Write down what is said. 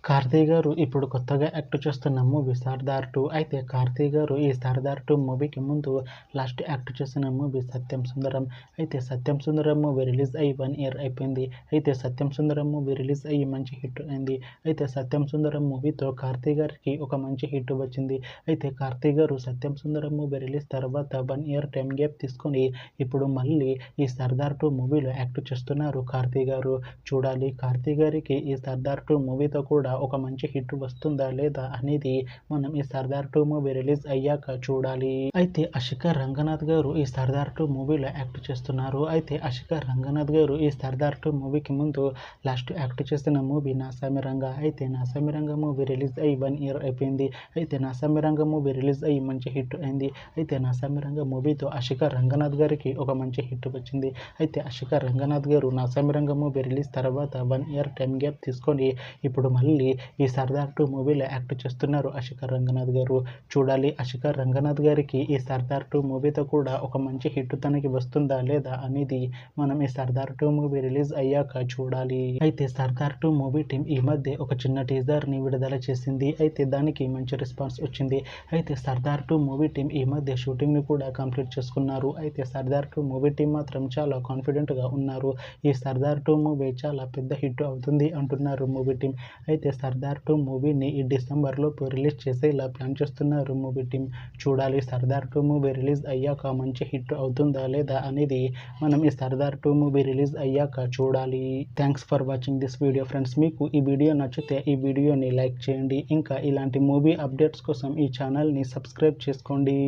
కార్తీ గారు ఇప్పుడు కొత్తగా యాక్ట్ చేస్తున్న మూవీ 'సర్దార్ 2'. అయితే కార్తీ గారు ఈ 'సర్దార్ 2' మూవీకి ముందు లాస్ట్ యాక్ట్ చేసిన మూవీ 'సత్యం సుందరం'. అయితే 'సత్యం సుందరం' మూవీ రిలీజ్ అయ్యి 1 ఇయర్ అయిపోయింది. అయితే 'సత్యం సుందరం' మూవీ రిలీజ్ అయ్యి మంచి హిట్ అయింది. అయితే 'సత్యం సుందరం' మూవీతో కార్తీ గారికి ఒక మంచి హిట్ వచ్చింది. అయితే కార్తీ గారు 'సత్యం సుందరం' మూవీ రిలీజ్ తర్వాత 1 ఇయర్ టైం గ్యాప్ తీసుకొని ఇప్పుడు మళ్ళీ ఈ 'సర్దార్ 2' మూవీలో యాక్ట్ చేస్తున్నారు కార్తీ గారు. చూడాలి కార్తీ గారికి ఈ 'సర్దార్ 2' మూవీతో కూడా ఒక మంచి హిట్ వస్తుందా లేదా అనేది మనం ఈ 'సర్దార్ 2' మూవీ రిలీజ్ అయ్యాక చూడాలి. అయితే అషికా రంగనాథ్ గారు ఈ 'సర్దార్ 2' మూవీలో యాక్ట్ చేస్తున్నారు. అయితే అషికా రంగనాథ్ గారు ఈ 'సర్దార్ 2' మూవీకి ముందు లాస్ట్ యాక్ట్ చేసిన మూవీ 'నాసామిరంగా'. అయితే 'నాసామిరంగా' మూవీ రిలీజ్ అయ్యి 1 ఇయర్ అయిపోయింది. అయితే 'నాసామిరంగా' మూవీ రిలీజ్ అయ్యి మంచి హిట్ అయింది. అయితే 'నాసామిరంగా' మూవీతో అషికా రంగనాథ్ గారికి ఒక మంచి హిట్ వచ్చింది. అయితే అషికా రంగనాథ్ గారు 'నాసామిరంగా' మూవీ రిలీజ్ తర్వాత 1 ఇయర్ టైం గ్యాప్ తీసుకొని ఇప్పుడు మళ్ళీ ఈ 'సర్దార్ 2' మూవీలో యాక్ట్ చేస్తున్నారు అషికా రంగనాథ్ గారు. చూడాలి అషికా రంగనాథ్ గారికి ఈ 'సర్దార్ 2' మూవీతో కూడా ఒక మంచి హిట్ తనకి వస్తుందా లేదా అనేది మనం ఈ 'సర్దార్ 2' మూవీ రిలీజ్ అయ్యాక చూడాలి. అయితే 'సర్దార్ 2' మూవీ టీం ఈ మధ్య ఒక చిన్న టీజర్ని విడుదల చేసింది. అయితే దానికి మంచి రెస్పాన్స్ వచ్చింది. అయితే 'సర్దార్ 2' మూవీ టీం ఈ మధ్య షూటింగ్ని కూడా కంప్లీట్ చేసుకున్నారు. అయితే 'సర్దార్ 2' మూవీ టీం మాత్రం చాలా కాన్ఫిడెంట్గా ఉన్నారు. ఈ 'సర్దార్ 2' మూవీ చాలా పెద్ద హిట్ అవుతుంది అంటున్నారు మూవీ టీం. అయితే 'సర్దార్ 2' మూవీని ఈ డిసెంబర్లోపు రిలీజ్ చేసేలా ప్లాన్ చేస్తున్నారు మూవీ టీం. చూడాలి 'సర్దార్ 2' మూవీ రిలీజ్ అయ్యాక మంచి హిట్ అవుతుందా లేదా అనేది మనం ఈ 'సర్దార్ 2' మూవీ రిలీజ్ అయ్యాక చూడాలి. Thanks for watching this video friends. మీకు ఈ వీడియో నచ్చితే ఈ వీడియోని లైక్ చేయండి. ఇంకా ఇలాంటి మూవీ అప్డేట్స్ కోసం ఈ ఛానల్ని సబ్స్క్రైబ్ చేసుకోండి.